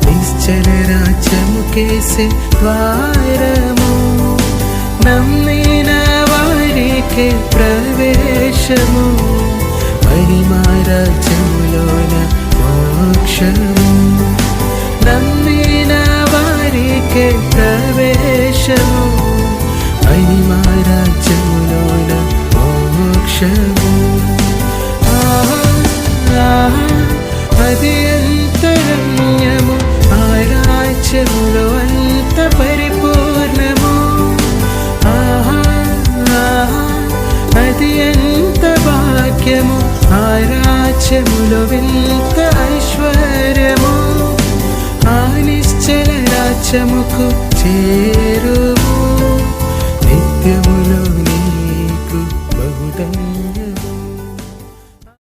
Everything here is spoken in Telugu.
నిశ్చల రాజ్యముకేసే ద్వారము, నమ్మిన వారికే ప్రవేశము, మహిమా రాజ్యములోన మోక్షము. నమ్మిన వారికే ప్రవేశము, మహిమా రాజ్యములోన మోక్షము. అది ఎంత రమ్యము, ఆ రాజ్యములో అంత పరిపూర్ణము. అది ఎంత భాగ్యము, ఆ రాజ్యములో వింత ఐశ్వర్యము. ఆ నిశ్చల రాజ్యముకు చేరుము, నిత్యములో నీకు బహుధన్యము.